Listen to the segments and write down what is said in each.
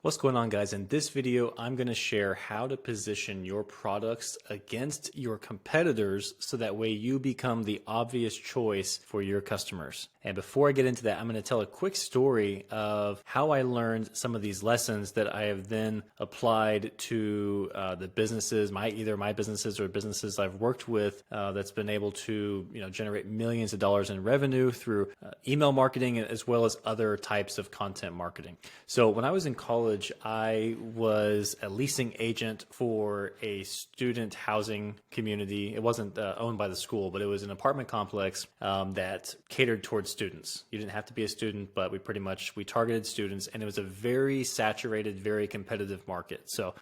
What's going on, guys? In this video, I'm going to share how to position your products against your competitors so that way you become the obvious choice for your customers. And before I get into that, I'm going to tell a quick story of how I learned some of these lessons that I have then applied to the businesses, either my businesses or businesses I've worked with that's been able to generate millions of dollars in revenue through email marketing as well as other types of content marketing. So when I was in college, I was a leasing agent for a student housing community. It wasn't owned by the school, but it was an apartment complex that catered towards students. You didn't have to be a student, but we targeted students, and it was a very saturated, very competitive market. So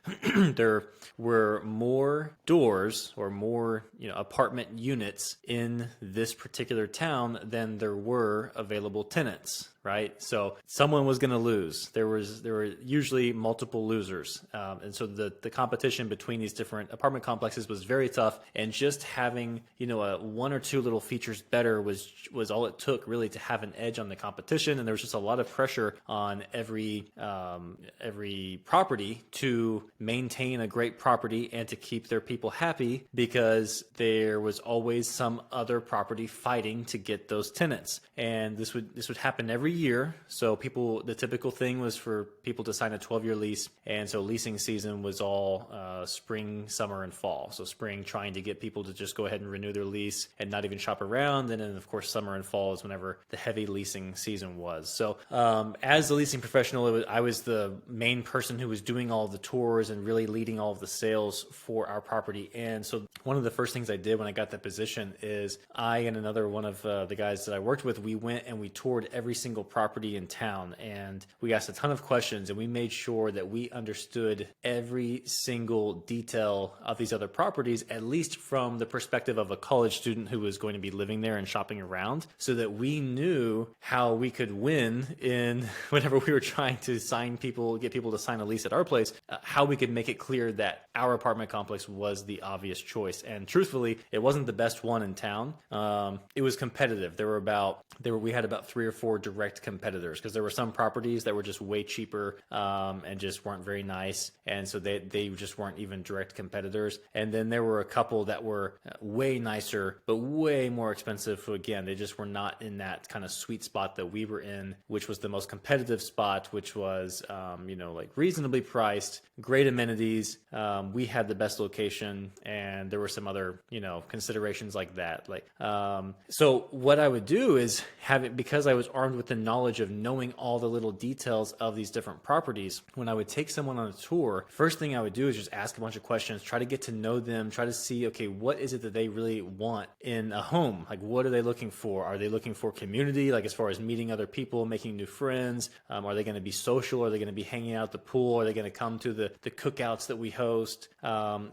there were more doors or more apartment units in this particular town than there were available tenants. Right? So someone was going to lose. There were usually multiple losers. And so the competition between these different apartment complexes was very tough. And just having, one or two little features better was all it took really to have an edge on the competition. And there was just a lot of pressure on every property to maintain a great property and to keep their people happy, because there was always some other property fighting to get those tenants. And this would happen every year. So the typical thing was for people to sign a 12-year lease. And so leasing season was all spring, summer, and fall. So spring, trying to get people to just go ahead and renew their lease and not even shop around. And then of course, summer and fall is whenever the heavy leasing season was. So as a leasing professional, I was the main person who was doing all the tours and really leading all of the sales for our property. And so one of the first things I did when I got that position is I and another one of the guys that I worked with, we went and we toured every single property in town, and we asked a ton of questions, and we made sure that we understood every single detail of these other properties, at least from the perspective of a college student who was going to be living there and shopping around, so that we knew how we could win in whenever we were trying to get people to sign a lease at our place, how we could make it clear that our apartment complex was the obvious choice. And truthfully, it wasn't the best one in town. It was competitive. We had about 3 or 4 direct competitors, because there were some properties that were just way cheaper and just weren't very nice, and so they just weren't even direct competitors. And then there were a couple that were way nicer but way more expensive. So again, they just were not in that kind of sweet spot that we were in, which was the most competitive spot, which was like reasonably priced, great amenities. We had the best location, and there were some other considerations like that. So what I would do is because I was armed with the knowledge of knowing all the little details of these different properties, when I would take someone on a tour, first thing I would do is just ask a bunch of questions, try to get to know them, try to see, okay, what is it that they really want in a home? Like, what are they looking for? Are they looking for community, like as far as meeting other people, making new friends? Are they going to be social? Are they going to be hanging out at the pool? Are they going to come to the cookouts that we host?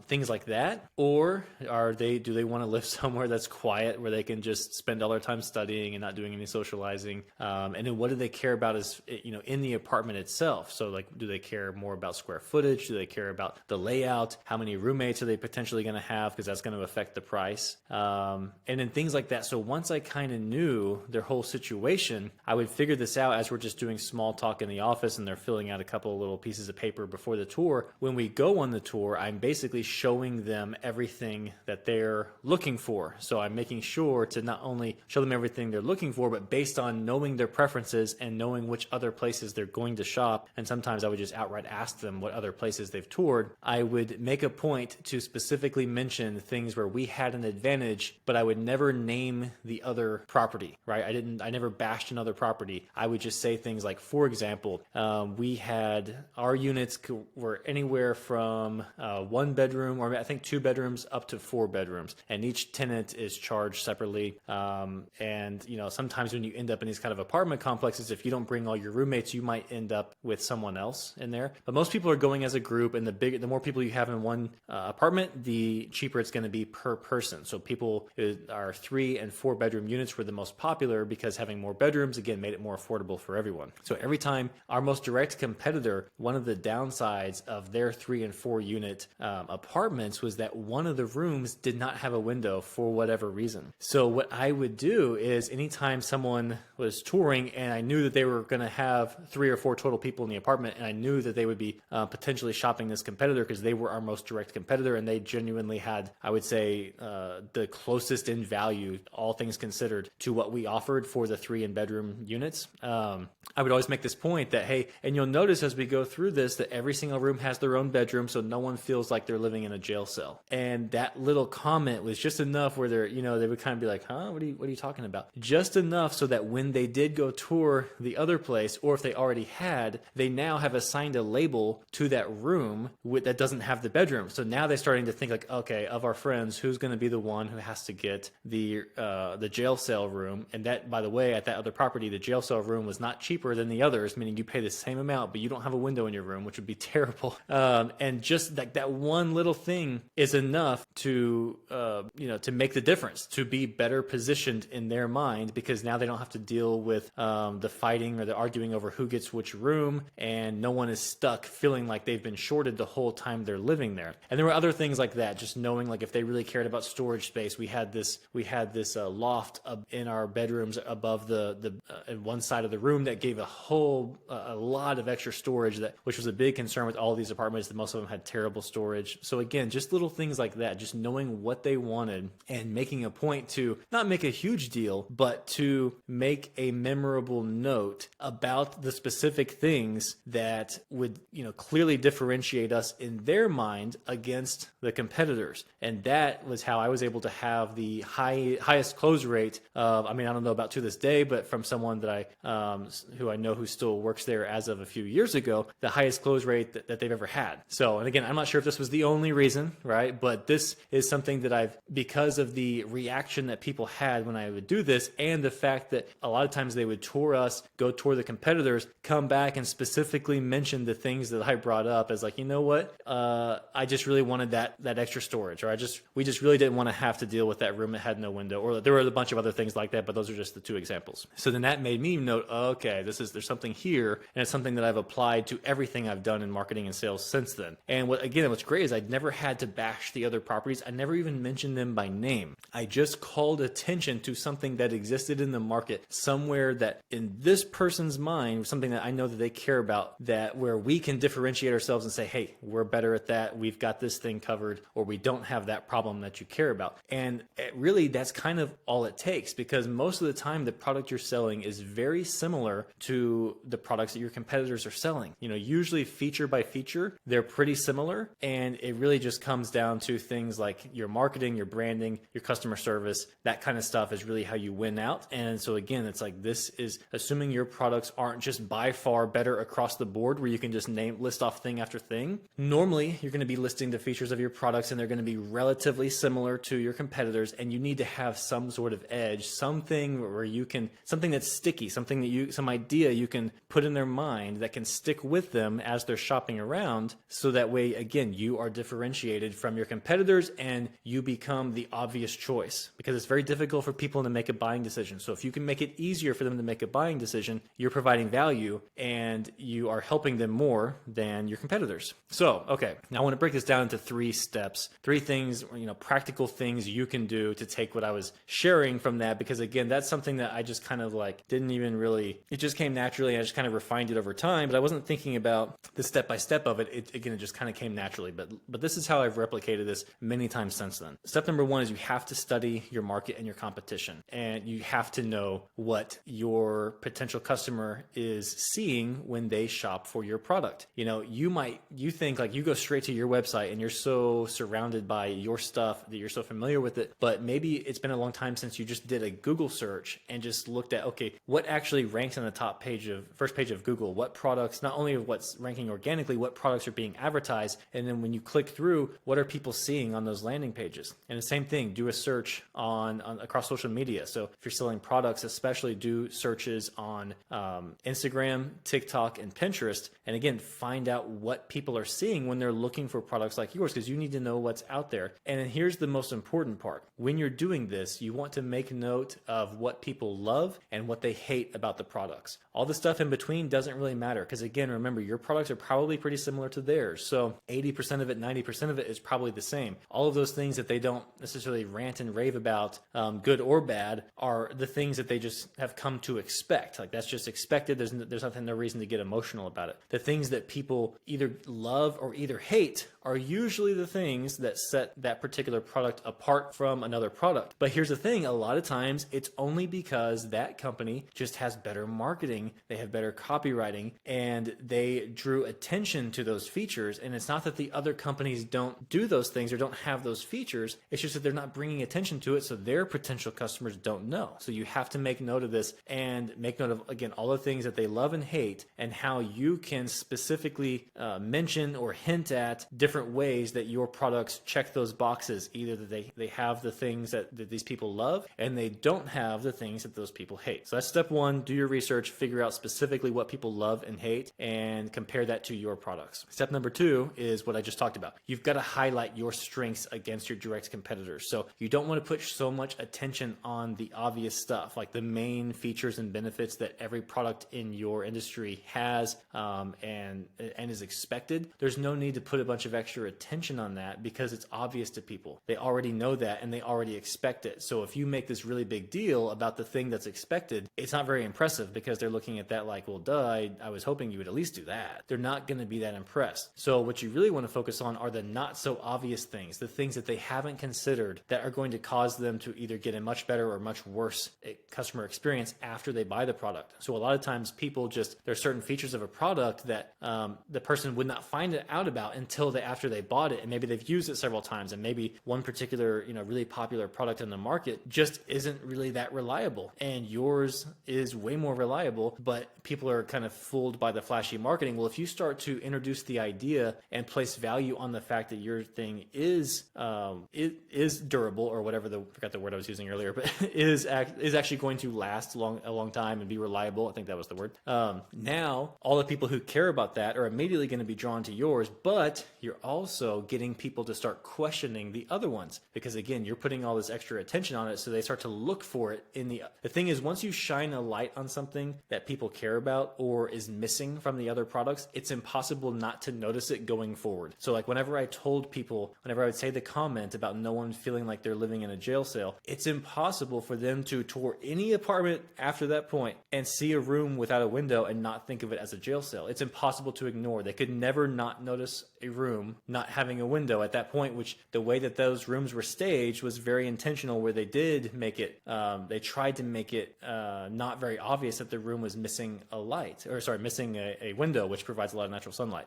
Things like that. Or do they want to live somewhere that's quiet, where they can just spend all their time studying and not doing any socializing? And then what do they care about in the apartment itself? So like, do they care more about square footage? Do they care about the layout? How many roommates are they potentially going to have? Because that's going to affect the price. And then things like that. So once I kind of knew their whole situation, I would figure this out as we're just doing small talk in the office and they're filling out a couple of little pieces of paper before the tour. When we go on the tour, I'm basically showing them everything that they're looking for. So I'm making sure to not only show them everything they're looking for, but based on knowing their preferences and knowing which other places they're going to shop. And sometimes I would just outright ask them what other places they've toured. I would make a point to specifically mention things where we had an advantage, but I would never name the other property, right? I never bashed another property. I would just say things like, for example, our units were anywhere from 1 bedroom, or I think 2 bedrooms, up to 4 bedrooms. And each tenant is charged separately. And sometimes when you end up in these kind of apartment complexes, if you don't bring all your roommates, you might end up with someone else in there. But most people are going as a group, and the more people you have in one apartment, the cheaper it's going to be per person. So our 3 and 4 bedroom units were the most popular, because having more bedrooms, again, made it more affordable for everyone. So every time our most direct competitor, one of the downsides of their 3 and 4 unit apartments was that one of the rooms did not have a window for whatever reason. So what I would do is anytime someone was touring going, and I knew that they were going to have 3 or 4 total people in the apartment, and I knew that they would be potentially shopping this competitor because they were our most direct competitor, and they genuinely had, I would say, the closest in value, all things considered, to what we offered for the 3 and bedroom units. I would always make this point that, hey, and you'll notice as we go through this that every single room has their own bedroom, so no one feels like they're living in a jail cell. And that little comment was just enough where they're, they would kind of be like, huh, what are you talking about? Just enough so that when they did go tour the other place, or if they already had, they now have assigned a label to that room that doesn't have the bedroom. So now they're starting to think like, okay, of our friends, who's going to be the one who has to get the jail cell room? And that, by the way, at that other property, the jail cell room was not cheaper than the others, meaning you pay the same amount, but you don't have a window in your room, which would be terrible. And just like that one little thing is enough to make the difference, to be better positioned in their mind, because now they don't have to deal with the fighting or the arguing over who gets which room, and no one is stuck feeling like they've been shorted the whole time they're living there. And there were other things like that, just knowing like if they really cared about storage space, we had this loft in our bedrooms above the one side of the room that gave a lot of extra storage, which was a big concern with all of these apartments, that most of them had terrible storage. So again, just little things like that, just knowing what they wanted and making a point to not make a huge deal, but to make a memorable note about the specific things that would, clearly differentiate us in their mind against the competitors. And that was how I was able to have the highest close rate of, I don't know about to this day, but from someone that who I know who still works there as of a few years ago, the highest close rate that they've ever had. So, and again, I'm not sure if this was the only reason, right? But this is something that because of the reaction that people had when I would do this, and the fact that a lot of times they would tour us, go tour the competitors, come back and specifically mention the things that I brought up as like, you know what, I just really wanted that extra storage, or we just really didn't want to have to deal with that room that had no window, or there were a bunch of other things like that, but those are just the 2 examples. So then that made me note, okay, there's something here, and it's something that I've applied to everything I've done in marketing and sales since then. And what's great is I'd never had to bash the other properties. I never even mentioned them by name. I just called attention to something that existed in the market somewhere that in this person's mind, something that I know that they care about, that where we can differentiate ourselves and say, hey, we're better at that. We've got this thing covered, or we don't have that problem that you care about. And really, that's kind of all it takes, because most of the time the product you're selling is very similar to the products that your competitors are selling. Usually feature by feature, they're pretty similar. And it really just comes down to things like your marketing, your branding, your customer service, that kind of stuff is really how you win out. And so again, it's like, this is assuming your products aren't just by far better across the board, where you can just list off thing after thing. Normally, you're going to be listing the features of your products, and they're going to be relatively similar to your competitors, and you need to have some sort of edge, something that's sticky, some idea you can put in their mind that can stick with them as they're shopping around, so that way, again, you are differentiated from your competitors and you become the obvious choice, because it's very difficult for people to make a buying decision. So if you can make it easier for them to make a buying decision, you're providing value and you are helping them more than your competitors. So, okay, now I want to break this down into 3 steps, 3 things, practical things you can do to take what I was sharing from that, because again, that's something that I just kind of didn't even really, it just came naturally. I just kind of refined it over time, but I wasn't thinking about the step-by-step of it. It just kind of came naturally, but this is how I've replicated this many times since then. Step number 1 is you have to study your market and your competition, and you have to know what your potential customer is seeing when they shop for your product. You think like you go straight to your website and you're so surrounded by your stuff that you're so familiar with it, but maybe it's been a long time since you just did a Google search and just looked at, okay, what actually ranks on the first page of Google? What products, not only what's ranking organically, what products are being advertised, and then when you click through, what are people seeing on those landing pages? And the same thing, do a search on across social media. So if you're selling products, especially do searches on Instagram, TikTok, and Pinterest. And again, find out what people are seeing when they're looking for products like yours, because you need to know what's out there. And then here's the most important part. When you're doing this, you want to make note of what people love and what they hate about the products. All the stuff in between doesn't really matter, because again, remember, your products are probably pretty similar to theirs. So 80% of it, 90% of it is probably the same. All of those things that they don't necessarily rant and rave about, good or bad, are the things that they just have come to to expect. Like that's just expected. There's nothing, no reason to get emotional about it. The things that people either love or either hate are usually the things that set that particular product apart from another product. But here's the thing, a lot of times it's only because that company just has better marketing, they have better copywriting, and they drew attention to those features. And it's not that the other companies don't do those things or don't have those features, it's just that they're not bringing attention to it, so their potential customers don't know. So you have to make note of this and make note of, again, all the things that they love and hate, and how you can specifically mention or hint at different ways that your products check those boxes, either that they have the things that these people love and they don't have the things that those people hate. So that's step one, do your research, figure out specifically what people love and hate, and compare that to your products. Step number two is what I just talked about. You've got to highlight your strengths against your direct competitors. So you don't want to put so much attention on the obvious stuff, like the main features and benefits that every product in your industry has and is expected. There's no need to put a bunch of extra attention on that because it's obvious to people. They already know that and they already expect it. So if you make this really big deal about the thing that's expected, it's not very impressive because they're looking at that like, well, duh, I was hoping you would at least do that. They're not going to be that impressed. So what you really want to focus on are the not so obvious things, the things that they haven't considered that are going to cause them to either get a much better or much worse customer experience after they buy the product. So a lot of times people there's certain features of a product that the person would not find out about until after they bought it, and maybe they've used it several times, and maybe one particular really popular product in the market just isn't really that reliable, and yours is way more reliable, but people are kind of fooled by the flashy marketing. Well, if you start to introduce the idea and place value on the fact that your thing is durable, or whatever forgot the word I was using earlier, but is actually going to last a long time and be reliable. I think that was the word. Now all the people who care about that are immediately going to be drawn to yours, but you're also getting people to start questioning the other ones because, again, you're putting all this extra attention on it, so they start to look for it in the thing is, once you shine a light on something that people care about or is missing from the other products, it's impossible not to notice it going forward. So like whenever I would say the comment about no one feeling like they're living in a jail cell, it's impossible for them to tour any apartment after that point and see a room without a window and not think of it as a jail cell. It's impossible to ignore. They could never not notice a room not having a window at that point, which the way that those rooms were staged was very intentional, where they did make it, they tried to make it not very obvious that the room was missing missing a window, which provides a lot of natural sunlight.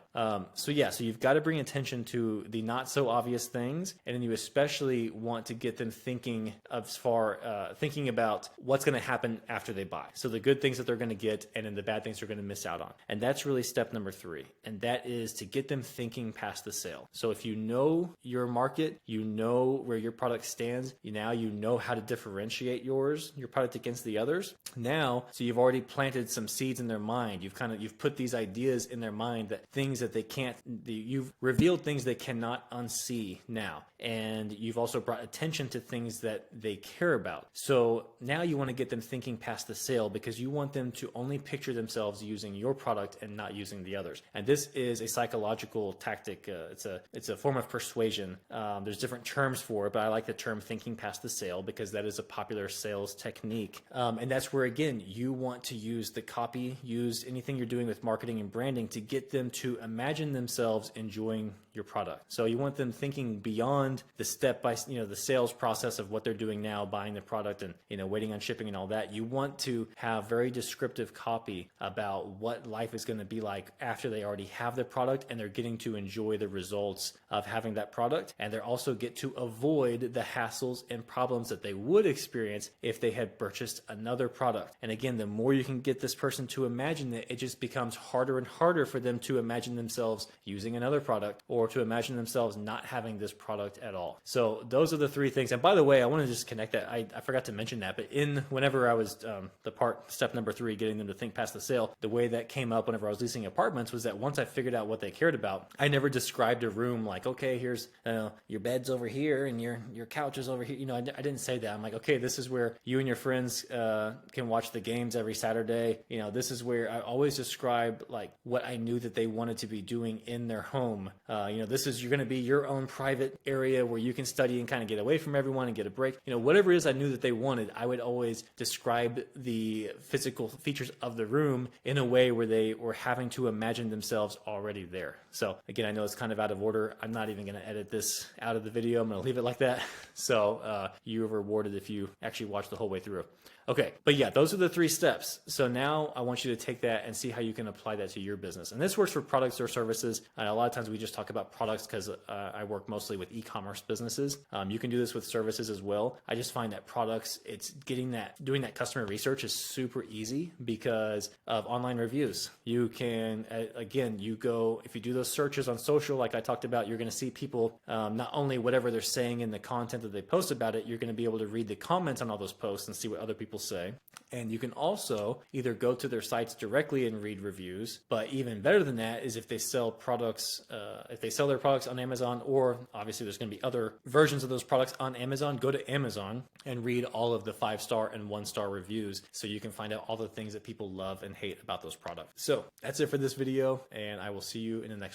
So you've got to bring attention to the not so obvious things, and then you especially want to get them thinking about what's going to happen after they buy. So the good things that they're going to get, and then the bad things they're going to miss out on. And that's really step number three. And that is to get them thinking past the sale. So if you know your market, you know where your product stands, you know how to differentiate your product against the others. Now, so you've already planted some seeds in their mind. You've put these ideas in their mind, that things that you've revealed things they cannot unsee now. And you've also brought attention to things that they care about. So now you want to get them thinking past the sale, because you want them to only picture themselves using your product and not using the others. And this is a psychological tactic. It's a form of persuasion. There's different terms for it, but I like the term thinking past the sale because that is a popular sales technique. And that's where, again, you want to use the copy, use anything you're doing with marketing and branding to get them to imagine themselves enjoying your product. So you want them thinking beyond the the sales process of what they're doing now, buying the product and, waiting on shipping and all that. You want to have very descriptive copy about what life is going to be like after they already have the product and they're getting to enjoy the results of having that product. And they also get to avoid the hassles and problems that they would experience if they had purchased another product. And again, the more you can get this person to imagine it, it just becomes harder and harder for them to imagine themselves using another product or to imagine themselves not having this product at all. So those are the three things. And by the way, I want to just connect that. I forgot to mention that, but whenever I was step number 3, getting them to think past the sale, the way that came up whenever I was leasing apartments was that once I figured out what they cared about, I never described a room like, okay, here's your bed's over here and your couch is over here. I didn't say that. I'm like, okay, this is where you and your friends can watch the games every Saturday. This is where I always describe like what I knew that they wanted to be doing in their home. You're going to be your own private area where you can study and kind of get away from everyone and get a break. Whatever it is I knew that they wanted, I would always describe the physical features of the room in a way where they were having to imagine themselves already there. So again, I know it's kind of out of order. I'm not even going to edit this out of the video. I'm going to leave it like that. So you're rewarded if you actually watch the whole way through. Okay, but yeah, those are the 3 steps. So now I want you to take that and see how you can apply that to your business. And this works for products or services. A lot of times we just talk about products because I work mostly with e-commerce businesses. You can do this with services as well. I just find that products, it's doing that customer research is super easy because of online reviews. You can, again, if you do those searches on social, like I talked about, you're going to see people, not only whatever they're saying in the content that they post about it, you're going to be able to read the comments on all those posts and see what other people say. And you can also either go to their sites directly and read reviews, but even better than that is if they sell products, if they sell their products on Amazon, or obviously there's going to be other versions of those products on Amazon, go to Amazon and read all of the 5-star and 1-star reviews so you can find out all the things that people love and hate about those products. So that's it for this video, and I will see you in the next